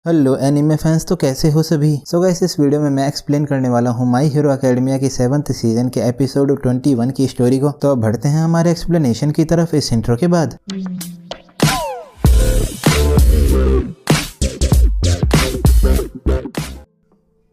Hello anime fans, तो कैसे हो सभी। सो गाइस, इस वीडियो में मैं एक्सप्लेन करने वाला हूँ माई हीरो एकेडमिया की 7th सीजन के एपिसोड 21 की स्टोरी को। तो अब बढ़ते हैं हमारे एक्सप्लेनेशन की तरफ इस इंट्रो के बाद।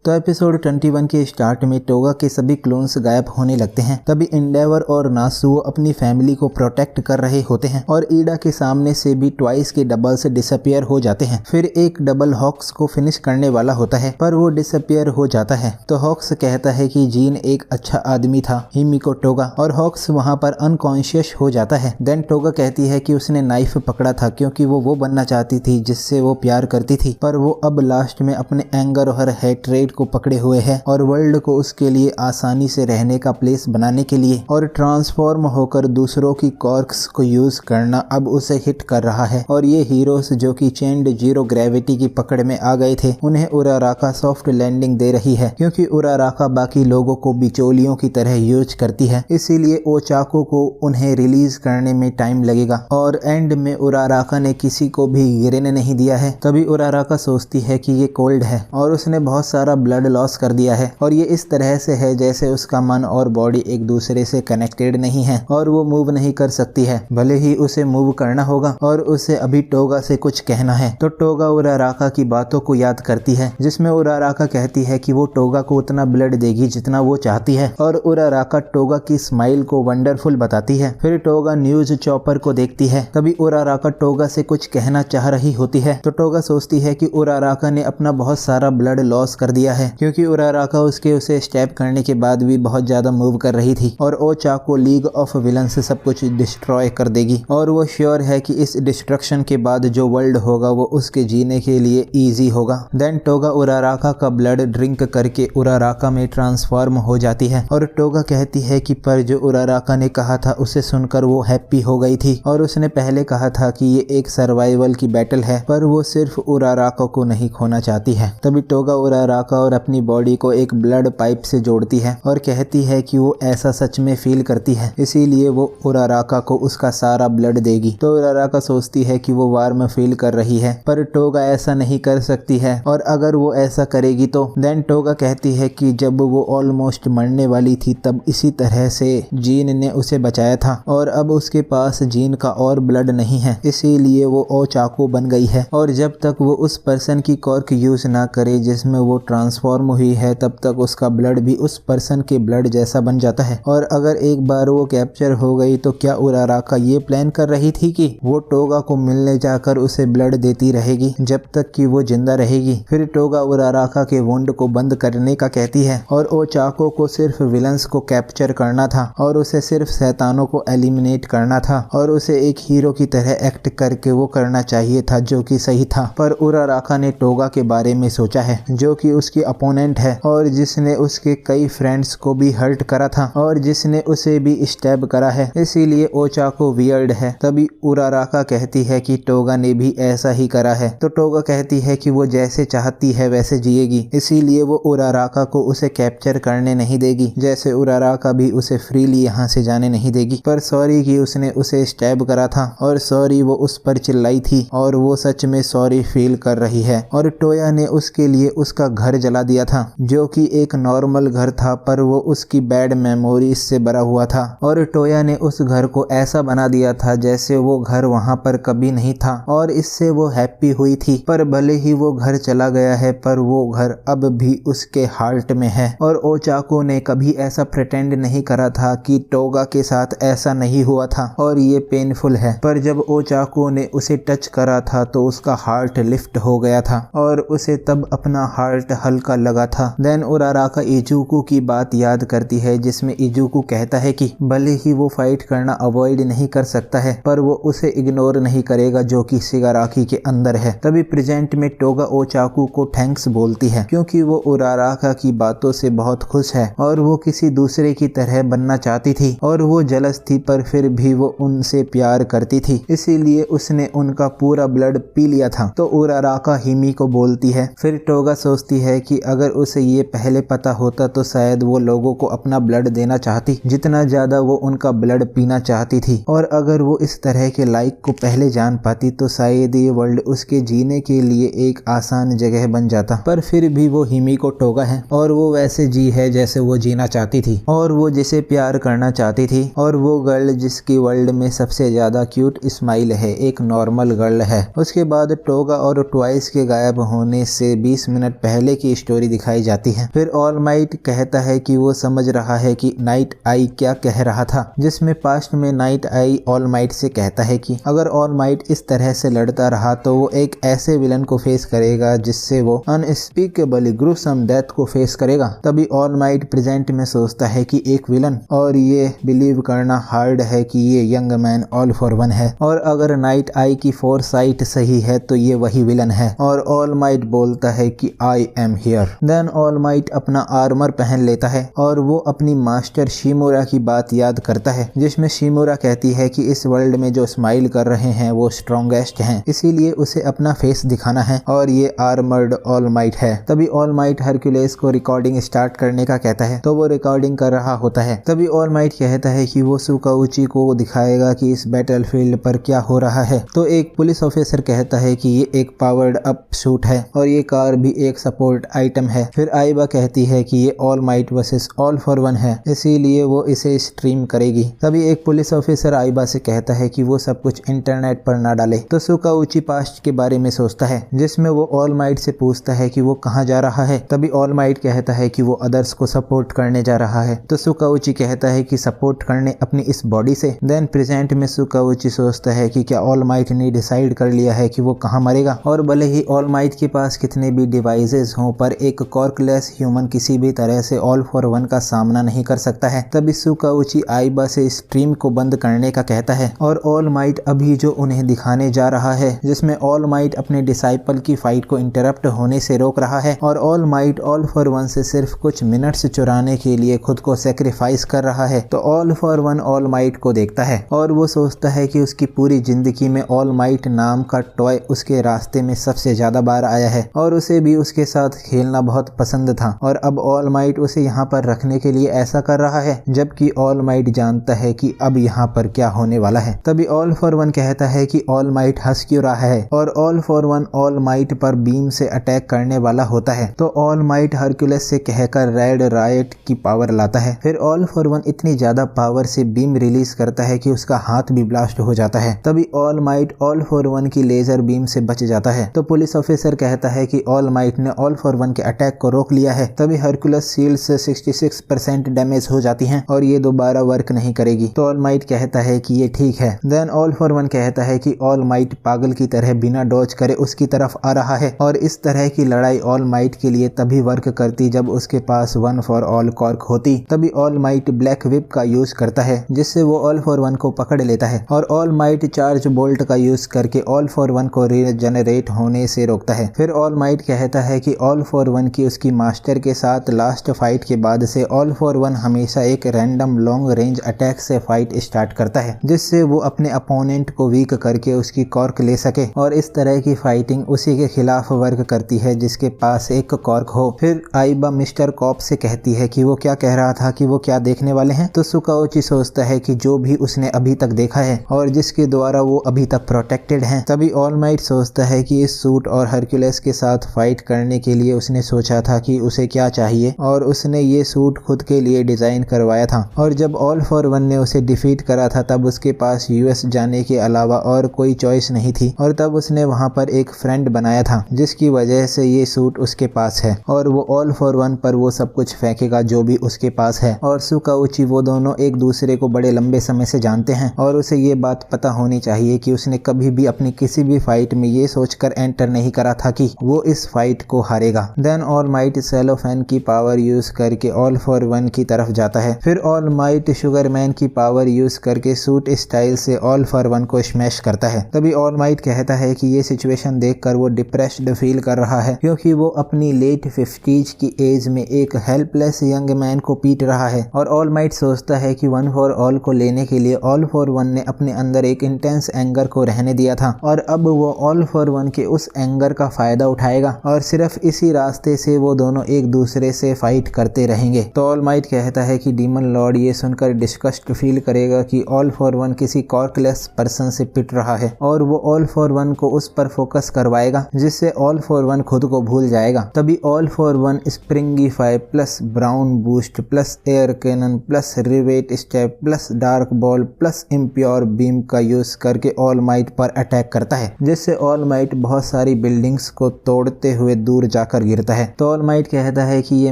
तो एपिसोड 21 के स्टार्ट में टोगा के सभी क्लोन्स गायब होने लगते हैं। तभी एंडेवर और नासुओ अपनी फैमिली को प्रोटेक्ट कर रहे होते हैं और ईडा के सामने से भी ट्वाइस के डबल्स डिसअपियर हो जाते हैं। फिर एक डबल हॉक्स को फिनिश करने वाला होता है पर वो डिसअपियर हो जाता है। तो हॉक्स कहता है कि जीन एक अच्छा आदमी था, हिमिको टोगा, और हॉक्स वहाँ पर अनकॉन्शियस हो जाता है। देन टोगा कहती है कि उसने नाइफ पकड़ा था क्योंकि वो बनना चाहती थी जिससे वो प्यार करती थी, पर वो अब लास्ट में अपने एंगर और हेट्रेड को पकड़े हुए है और वर्ल्ड को उसके लिए आसानी से रहने का प्लेस बनाने के लिए और ट्रांसफॉर्म होकर दूसरों की कॉर्क्स को यूज करना अब उसे हिट कर रहा है। और ये हीरोज जो कि चेंड जीरो ग्रेविटी की पकड़ में आ गए थे, उन्हें उराराका सॉफ्ट लैंडिंग दे रही है क्योंकि उराराका बाकी लोगों को बिचौलियों की तरह यूज करती है, इसीलिए ओचाको को उन्हें रिलीज करने में टाइम लगेगा। और एंड में उराराका ने किसी को भी गिरने नहीं दिया है। तभी उराराका सोचती है कि ये कोल्ड है और उसने बहुत सारा ब्लड लॉस कर दिया है और ये इस तरह से है जैसे उसका मन और बॉडी एक दूसरे से कनेक्टेड नहीं है और वो मूव नहीं कर सकती है, भले ही उसे मूव करना होगा और उसे अभी टोगा से कुछ कहना है। तो टोगा उराराका की बातों को याद करती है जिसमें उराराका कहती है कि वो टोगा को उतना ब्लड देगी जितना वो चाहती है और उराराका टोगा की स्माइल को वंडरफुल बताती है। फिर टोगा न्यूज चॉपर को देखती है। तभी उराराका टोगा से कुछ कहना चाह रही होती है तो टोगा सोचती है कि उराराका ने अपना बहुत सारा ब्लड लॉस कर दिया है क्योंकि उराराका उसे स्टैप करने के बाद भी बहुत ज्यादा मूव कर रही थी और ओचाको लीग ऑफ विलन से सब कुछ डिस्ट्रॉय कर देगी और वो श्योर है कि इस डिस्ट्रक्शन के बाद जो वर्ल्ड होगा वो उसके जीने के लिए इजी होगा। देन टोगा उराराका का ब्लड ड्रिंक करके उराराका में ट्रांसफॉर्म हो जाती है और टोगा कहती है कि पर जो उराराका ने कहा था उसे सुनकर वो हैप्पी हो गई थी और उसने पहले कहा था कि ये एक सर्वाइवल की बैटल है पर वो सिर्फ उराराका को नहीं खोना चाहती है। तभी टोगा उराराका और अपनी बॉडी को एक ब्लड पाइप से जोड़ती है और कहती है कि वो ऐसा सच में फील करती है, इसीलिए वो उराराका को उसका सारा ब्लड देगी। तो उराराका सोचती है कि वो वार्म फील कर रही है पर टोगा ऐसा नहीं कर सकती है और अगर वो ऐसा करेगी तो देन टोगा कहती है कि जब वो ऑलमोस्ट मरने वाली थी तब इसी तरह से जीन ने उसे बचाया था और अब उसके पास जीन का और ब्लड नहीं है, इसीलिए वो ओचाको बन गई है और जब तक वो उस पर्सन की कॉर्क यूज ना करे जिसमें वो ट्रांसफॉर्म हुई है तब तक उसका ब्लड भी उस पर्सन के ब्लड जैसा बन जाता है। और अगर एक बार वो कैप्चर हो गई तो क्या उराराका ये प्लान कर रही थी कि वो टोगा को मिलने जाकर उसे ब्लड देती रहेगी जब तक कि वो जिंदा रहेगी। फिर टोगा उराराका के वुंड को बंद करने का कहती है और ओचाको को सिर्फ विलन्स को कैप्चर करना था और उसे सिर्फ शैतानों को एलिमिनेट करना था और उसे एक हीरो की तरह एक्ट करके वो करना चाहिए था जो कि सही था। पर उराराका ने टोगा के बारे में सोचा है जो कि उसकी अपोनेंट है और जिसने उसके कई फ्रेंड्स को भी हर्ट करा था और जिसने उसे भी स्टैब करा है, इसीलिए ओचाको वियर्ड है। तभी उराराका कहती है कि टोगा ने भी ऐसा ही करा है। तो टोगा कहती है कि वो जैसे चाहती है वैसे जिएगी, इसीलिए वो उराराका को उसे कैप्चर करने नहीं देगी, जैसे उराराका भी उसे फ्रीली यहाँ से जाने नहीं देगी। पर सॉरी कि उसने उसे स्टैब करा था और सॉरी वो उस पर चिल्लाई थी और वो सच में सॉरी फील कर रही है। और टोया ने उसके लिए उसका घर जला दिया था जो कि एक नॉर्मल घर था पर वो उसकी बैड मेमोरीज से भरा हुआ था और टोया ने उस घर को ऐसा बना दिया था जैसे वो घर वहां पर कभी नहीं था और इससे वो हैप्पी हुई थी। पर भले ही वो घर चला गया है पर वो घर अब भी उसके हार्ट में है और ओचाको ने कभी ऐसा प्रिटेंड नहीं करा था कि टोगा के साथ ऐसा नहीं हुआ था और ये पेनफुल है। पर जब ओचाको ने उसे टच करा था तो उसका हार्ट लिफ्ट हो गया था और उसे तब अपना हार्ट हल्का लगा था। देन उराराका इजुको की बात याद करती है जिसमें इजुको कहता है कि भले ही वो फाइट करना अवॉइड नहीं कर सकता है पर वो उसे इग्नोर नहीं करेगा जो कि शिगाराकी के अंदर है। तभी प्रेजेंट में टोगा ओचाको को थैंक्स बोलती है क्योंकि वो उराराका की बातों से बहुत खुश है और वो किसी दूसरे की तरह बनना चाहती थी और वो जलस थी पर फिर भी वो उनसे प्यार करती थी, इसीलिए उसने उनका पूरा ब्लड पी लिया था। तो उराराका हिमी को बोलती है। फिर टोगा सोचती है कि अगर उसे ये पहले पता होता तो शायद वो लोगों को अपना ब्लड देना चाहती जितना ज्यादा वो उनका ब्लड पीना चाहती थी, और अगर वो इस तरह के लाइक को पहले जान पाती तो शायद ये वर्ल्ड उसके जीने के लिए एक आसान जगह बन जाता। पर फिर भी वो हिमिको टोगा है और वो वैसे जी है जैसे वो जीना चाहती थी, और वो जिसे प्यार करना चाहती थी, और वो गर्ल जिसकी वर्ल्ड में सबसे ज्यादा क्यूट स्माइल है एक नॉर्मल गर्ल है। उसके बाद टोगा और ट्वाइस के गायब होने से 20 मिनट पहले की स्टोरी दिखाई जाती है। फिर ऑल माइट कहता है कि वो समझ रहा है कि नाइट आई क्या कह रहा था, जिसमें पास्ट में night I all might say कहता है कि अगर ऑल माइट इस तरह से लड़ता रहा तो वो एक ऐसे विलन को फेस करेगा जिससे वो अनस्पीकेबली ग्रूसम डेथ को फेस करेगा। तभी ऑल माइट प्रेजेंट में सोचता है कि एक विलन, और ये बिलीव करना हार्ड है कि ये young man all for one है, और अगर नाइट आई की फोरसाइट सही है तो ये वही विलन है। और ऑल माइट बोलता है कि I am here. Then all Might अपना आर्मर पहन लेता है और वो अपनी मास्टर शिमोरा की बात याद करता है, जिसमें शिमोरा कहती है कि इस वर्ल्ड में जो स्माइल कर रहे हैं वो स्ट्रॉन्गेस्ट हैं, इसीलिए उसे अपना फेस दिखाना है, और ये आर्मर्ड ऑल माइट है। तभी ऑल माइट हरक्यूलेस को रिकॉर्डिंग स्टार्ट करने का कहता है, तो वो रिकॉर्डिंग कर रहा होता है। तभी ऑल माइट कहता है कि वो सुकाउची को दिखाएगा कि इस बैटलफील्ड पर क्या हो रहा है। तो एक पुलिस ऑफिसर कहता है कि ये एक पावर्ड अप सूट है और ये कार भी एक सपोर्ट आइटम है। फिर आइबा कहती है कि ये all might versus all for one है, इसीलिए वो इसे स्ट्रीम करेगी। तभी एक पुलिस ऑफिसर आइबा से कहता है कि वो सब कुछ इंटरनेट पर ना डाले। तो सुकाउची पास्ट के बारे में सोचता है, जिसमें वो ऑल माइट से पूछता है कि वो कहाँ जा रहा है। तभी ऑल माइट कहता है कि वो अदर्स को सपोर्ट करने जा रहा है। तो सुकाउची कहता है कि सपोर्ट करने अपनी इस बॉडी से। देन प्रेजेंट में सुकाउची सोचता है कि क्या ऑल माइट ने डिसाइड कर लिया है कि वो कहाँ मरेगा, और भले ही ऑल माइट के पास कितने भी डिवाइसेस हों पर एक कॉर्कलेस ह्यूमन किसी भी तरह से ऑल फॉर वन का सामना नहीं कर सकता है। तभी सुकाउची आइबा से स्ट्रीम को बंद करने का कहता है, और ऑल माइट अभी जो उन्हें दिखाने जा रहा है, जिसमें ऑल माइट अपने डिसाइपल की फाइट को इंटरप्ट होने से रोक रहा है, और all might all for one से सिर्फ कुछ मिनट्स चुराने के लिए खुद को सेक्रीफाइस कर रहा है। तो all for one all might को देखता है और वो सोचता है कि उसकी पूरी जिंदगी में ऑल माइट नाम का टॉय उसके रास्ते में सबसे ज्यादा बार आया है, और उसे भी उसके साथ खेलना बहुत पसंद था, और अब ऑल माइट उसे यहाँ पर रखने के लिए ऐसा कर रहा है, जबकि ऑल माइट जानता है कि अब यहाँ पर क्या होने वाला है। तभी ऑल फॉर वन कहता है कि ऑल माइट हंस क्यों रहा है, और all for one all might पर बीम से अटैक करने वाला होता है। तो ऑल माइट हरक्यूलेस से कहकर रेड राइट की पावर लाता है। फिर ऑल फॉर वन इतनी ज्यादा पावर से बीम रिलीज करता है कि उसका हाथ भी ब्लास्ट हो जाता है। तभी all might all for one की लेजर बीम से बच जाता है। तो पुलिस ऑफिसर कहता है कि ऑल माइट ने ऑल फॉर वन के अटैक को रोक लिया है। तभी हरक्यूलेस शील्ड से 66% डैमेज हो जाती हैं और ये दोबारा वर्क नहीं करेगी। तो ऑल माइट कहता है कि ये ठीक है। देन ऑल फॉर वन कहता है कि ऑल माइट पागल की तरह बिना डॉज करे उसकी तरफ आ रहा है, और इस तरह की लड़ाई ऑल माइट के लिए तभी वर्क करती जब उसके पास वन फॉर ऑल कॉर्क होती। तभी ऑल माइट ब्लैक विप का यूज करता है, जिससे वो ऑल फॉर वन को पकड़ लेता है, और ऑल माइट चार्ज बोल्ट का यूज करके ऑल फॉर वन को रीजनरेट होने से रोकता है। फिर ऑल माइट कहता है कि ऑल फॉर वन की उसकी मास्टर के साथ लास्ट फाइट के बाद से ऑल फॉर वन हमेशा एक रैंडम लॉन्ग रेंज अटैक से फाइट स्टार्ट करता है, जिससे वो अपने अपोनेंट को वीक करके उसकी कॉर्क ले सके, और इस तरह की फाइटिंग उसी के खिलाफ वर्क करती है जिसके पास एक कॉर्क हो। फिर आइबा मिस्टर कॉप से कहती है कि वो क्या कह रहा था कि वो क्या देखने वाले हैं। तो सुकाउची सोचता है कि जो भी उसने अभी तक देखा है और जिसके द्वारा वो अभी तक प्रोटेक्टेड है। तभी ऑल माइट सोचता है कि इस सूट और हरक्यूलेस के साथ फाइट करने के लिए उसने सोचा था कि उसे क्या चाहिए, और उसने ये सूट खुद के लिए डिजाइन करवाया था, और जब ऑल फॉर वन ने उसे डिफीट करा था तब उसके पास यूएस जाने के अलावा और कोई चॉइस नहीं थी, और तब उसने वहां पर एक फ्रेंड बनाया था जिसकी वजह से ये सूट उसके पास है, और वो ऑल फॉर वन पर वो सब कुछ फेंकेगा जो भी उसके पास है। और सुकाउची वो दोनों एक दूसरे को बड़े लंबे समय से जानते हैं, और उसे ये बात पता होनी चाहिए कि उसने कभी भी अपनी किसी भी फाइट में ये सोचकर एंटर नहीं करा था कि वो इस फाइट को हारेगा। देन ऑल माइट सेलोफेन की पावर यूज करके ऑल फॉर वन की तरफ जाता है। फिर ऑल माइट शुगरमैन की पावर यूज करके सूट स्टाइल से ऑल फॉर वन को स्मैश करता है। तभी ऑल माइट कहता है कि ये सिचुएशन देखकर वो डिप्रेस्ड फील कर रहा है, क्योंकि वो अपनी लेट 50s की एज में एक हेल्पलेस यंग मैन को पीट रहा है, और ऑल माइट सोचता है कि वन फॉर ऑल को लेने के लिए ऑल फॉर वन ने अपने अंदर एक इंटेंस एंगर को रहने दिया था, और अब वो ऑल फॉर वन के उस एंगर का फायदा उठाएगा, और सिर्फ इसी इसी रास्ते से वो दोनों एक दूसरे से फाइट करते रहेंगे। तो ऑल माइट कहता है कि डीमन लॉर्ड ये सुनकर डिस्कस्ड फील करेगा कि ऑल फॉर वन किसी कॉर्कलेस पर्सन से पिट रहा है और वो ऑल फॉर वन को उस पर फोकस करवाएगा जिससे ऑल फॉर वन खुद को भूल जाएगा। तभी all for one springify plus brown boost plus air cannon plus rivet step plus dark ball plus impure beam का यूज करके ऑल माइट पर अटैक करता है, जिससे ऑल माइट बहुत सारी बिल्डिंग्स को तोड़ते हुए दूर जाकर गिरता है। तो ऑल माइट कहता है कि ये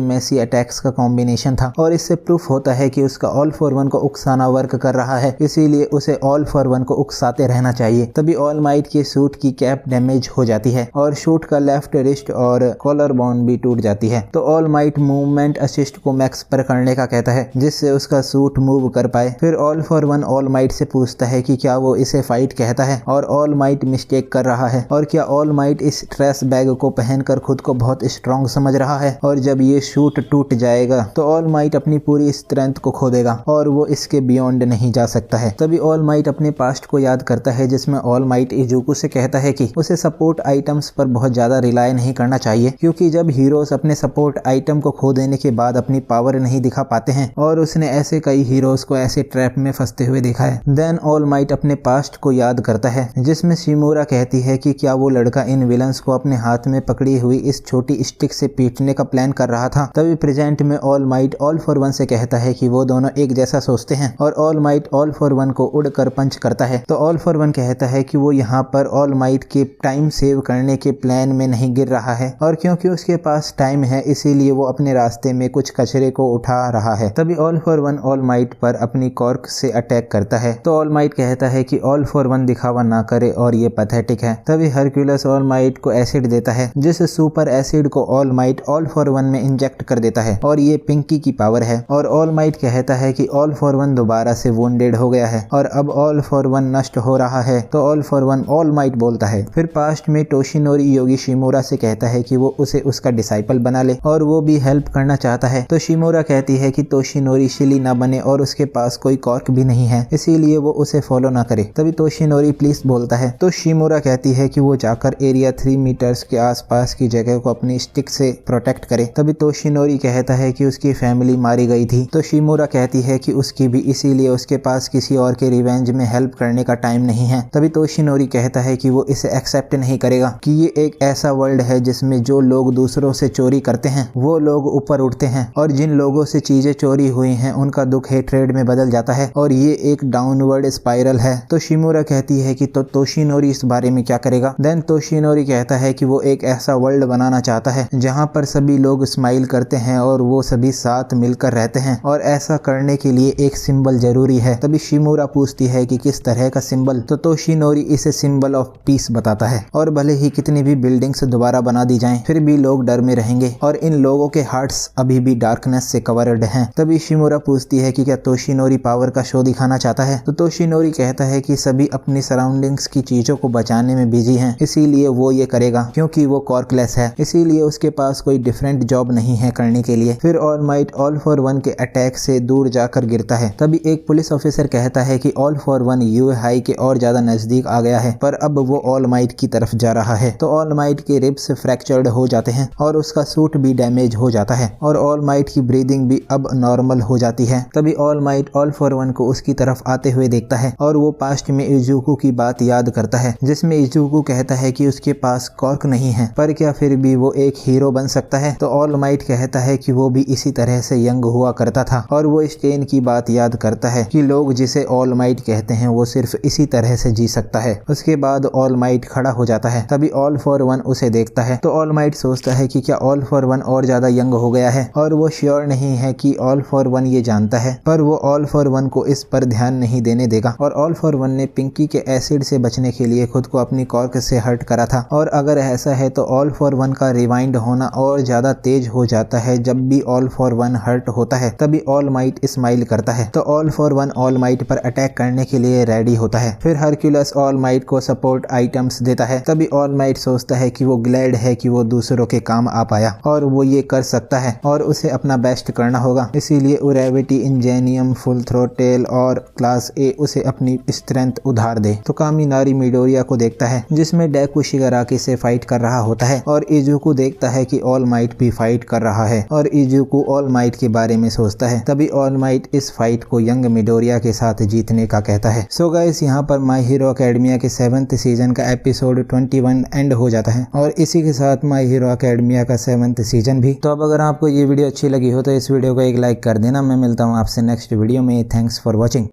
मेसी अटैक्स का कॉम्बिनेशन था और इससे प्रूफ होता है कि उसका ऑल फॉर वन को उकसाना वर्क कर रहा है, इसीलिए उसे ऑल फॉर वन को उकसाते रहना चाहिए। तभी ऑल माइट के सूट की कैप डैमेज हो जाती है और शूट का लेफ्ट रिस्ट और कॉलर बोन भी टूट जाती है। तो ऑल माइट मूवमेंट असिस्ट को मैक्स पर करने का कहता है जिससे उसका सूट मूव कर पाए। फिर all for one all might say पूछता है कि क्या वो इसे फाइट कहता है और ऑल माइट मिस्टेक कर रहा है और क्या ऑल माइट इस ट्रेस बैग को पहनकर खुद को बहुत स्ट्रॉन्ग समझ रहा है और जब ये शूट टूट जाएगा तो ऑल माइट अपनी पूरी स्ट्रेंथ को खो देगा और वो इसके बियॉन्ड नहीं जा सकता है। तभी ऑल माइट अपने पास्ट को याद करता है जिसमें ऑल माइट इजुको से कहता है कि उसे सपोर्ट आइटम्स पर बहुत ज्यादा रिलाय नहीं करना चाहिए, क्योंकि जब हीरोज अपने सपोर्ट आइटम को खो देने के बाद अपनी पावर नहीं दिखा पाते हैं और उसने ऐसे कई हीरोज को ऐसे ट्रैप में फंसते हुए देखा है। देन ऑल माइट अपने पास्ट को याद करता है जिसमें शिमोरा कहती है कि क्या वो लड़का इन विलन्स को अपने हाथ में पकड़ी हुई इस छोटी स्टिक से पीटने का प्लान कर रहा था। तभी प्रेजेंट में all might all for one से कहता है कि वो दोनों एक जैसा सोचते हैं और all might all for one को उड़कर पंच करता है। तो ऑल फॉर वन कहता है कि वो यहाँ पर ऑल माइट के टाइम सेव करने के प्लान में नहीं गिर रहा है और क्योंकि उसके पास टाइम है इसीलिए वो अपने रास्ते में कुछ कचरे को उठा रहा है। तभी all for one all might पर अपनी कॉर्क से अटैक करता है। तो ऑल माइट कहता है कि ऑल फॉर वन दिखावा ना करे और ये पैथेटिक है। तभी हरक्यूलस ऑल माइट को एसिड देता है जिस सुपर एसिड को all might all for one में इंजेक्ट कर देता है और ये पिंकी की पावर है। और ऑल माइट कहता है कि ऑल फॉर वन दोबारा से वुंडेड हो गया है और अब ऑल फॉर वन नष्ट हो रहा है। तो all for one all might बोलता है। फिर पास्ट में टोशिनोरी योगी शिमोरा से कहता है कि वो उसे उसका डिसाइपल बना ले और वो भी हेल्प करना चाहता है। तो शिमोरा कहती है कि टोशिनोरी शिली ना बने और उसके पास कोई कॉर्क भी नहीं है, इसीलिए वो उसे फॉलो ना करे। तभी टोशिनोरी प्लीज बोलता है। तो शिमोरा कहती है कि वो जाकर एरिया 3 मीटर्स के आसपास की जगह को अपनी स्टिक से प्रोटेक्ट करे। तभी टोशिनोरी कहता है कि उसकी फैमिली मारी गई थी। तो शिमोरा कहती है कि उसकी भी, इसीलिए उसके पास किसी और के रिवेंज में हेल्प करने का टाइम नहीं है। तभी टोशिनोरी कहता है कि वो इसे एक्सेप्ट नहीं करेगा कि ये एक ऐसा वर्ल्ड है जिसमें जो लोग दूसरों से चोरी करते हैं वो लोग ऊपर उठते हैं और जिन लोगों से चीजें चोरी हुई हैं उनका दुख हेट्रेड में बदल जाता है और ये एक डाउनवर्ड स्पाइरल है। तो शिमोरा कहती है कि तो टोशिनोरी इस बारे में क्या करेगा। देन टोशिनोरी कहता है कि वो एक ऐसा वर्ल्ड बनाना चाहता है जहां पर सभी लोग स्माइल करते हैं और वो सभी साथ मिलकर रहते हैं और ऐसा करने के लिए एक सिंबल जरूरी है। तभी शिमोरा पूछती है कि किस तरह का सिंबल। तो टोशिनोरी इसे सिंबल ऑफ पीस बताता है और भले ही कितनी भी बिल्डिंग्स दोबारा बना दी जाएं फिर भी लोग डर में रहेंगे और इन लोगों के हार्ट्स अभी भी डार्कनेस से कवर्ड हैं। तभी शिमोरा पूछती है कि क्या टोशिनोरी पावर का शो दिखाना चाहता है। तो टोशिनोरी कहता है कि सभी अपनी सराउंडिंग्स की चीजों को बचाने में बिजी हैं, इसीलिए वो ये करेगा क्योंकि वो कॉर्कलेस है, इसीलिए उसके पास कोई डिफरेंट जॉब नहीं है करने के लिए। फिर all might all for one के अटैक से दूर जाकर गिरता है। तभी एक पुलिस ऑफिसर कहता है कि all for one you high के और ज्यादा नजदीक आ गया है पर अब वो ऑल माइट की तरफ जा रहा है। तो ऑल माइट के रिब्स फ्रैक्चर्ड हो जाते हैं और उसका सूट भी डैमेज हो जाता है और ऑल माइट की ब्रीदिंग भी अब नॉर्मल हो जाती है। तभी all might all for one को उसकी तरफ आते हुए देखता है और वो पास्ट में इजुको की बात याद करता है जिसमें इजुको कहता है कि उसके पास कॉर्क नहीं है पर क्या फिर भी वो एक हीरो बन सकता है। तो ऑल माइट कहता है कि वो भी इसी तरह से यंग हुआ करता था और वो स्टेन की बात याद करता है कि लोग जिसे ऑल माइट कहते हैं वो सिर्फ इसी तरह से जी सकता है। उसके बाद ऑल माइट खड़ा हो जाता है। तभी ऑल फॉर वन उसे देखता है। तो ऑल माइट सोचता है कि क्या ऑल फॉर वन और ज्यादा यंग हो गया है और वो श्योर नहीं है कि ऑल फॉर वन ये जानता है पर वो ऑल फॉर वन को इस पर ध्यान नहीं देने देगा। और ऑल फॉर वन ने पिंकी के एसिड से बचने के लिए खुद को अपनी कॉर्क से हर्ट करा था और अगर ऐसा है तो ऑल फॉर वन का रिवाइंड होना और ज्यादा तेज हो जाता है जब भी ऑल फॉर वन हर्ट होता है। तभी ऑल माइट स्माइल करता है। तो all for one all might पर अटैक करने के लिए रेडी होता है। फिर हरक्यूलस ऑल माइट को सपोर्ट आइटम्स देता है। तभी ऑल माइट सोचता है कि वो ग्लैड है कि वो दूसरों के काम आ पाया और वो ये कर सकता है और उसे अपना बेस्ट करना होगा, इसीलिए उरेविटी, इंजेनियम, फुल थ्रोटेल और क्लास ए उसे अपनी स्ट्रेंथ उधार दे। तो कामिनारी मिडोरिया को देखता है जिसमें डेकु शिगाराकी से फाइट कर रहा होता है और इजुको इजुकू देखता है कि ऑल माइट भी फाइट कर रहा है और इजुकू ऑल माइट के बारे में सोचता है। तभी ऑल माइट इस फाइट को यंग मिडोरिया के साथ जीतने का कहता है। सो गाइस, यहाँ पर माय हीरो एकेडमिया के 7th सीजन का एपिसोड 21 एंड हो जाता है और इसी के साथ माय हीरो एकेडमिया का 7th सीजन भी। तो अब अगर आपको ये वीडियो अच्छी लगी हो तो इस वीडियो को एक लाइक कर देना। मैं मिलता हूँ आपसे नेक्स्ट वीडियो में। Thanks for watching.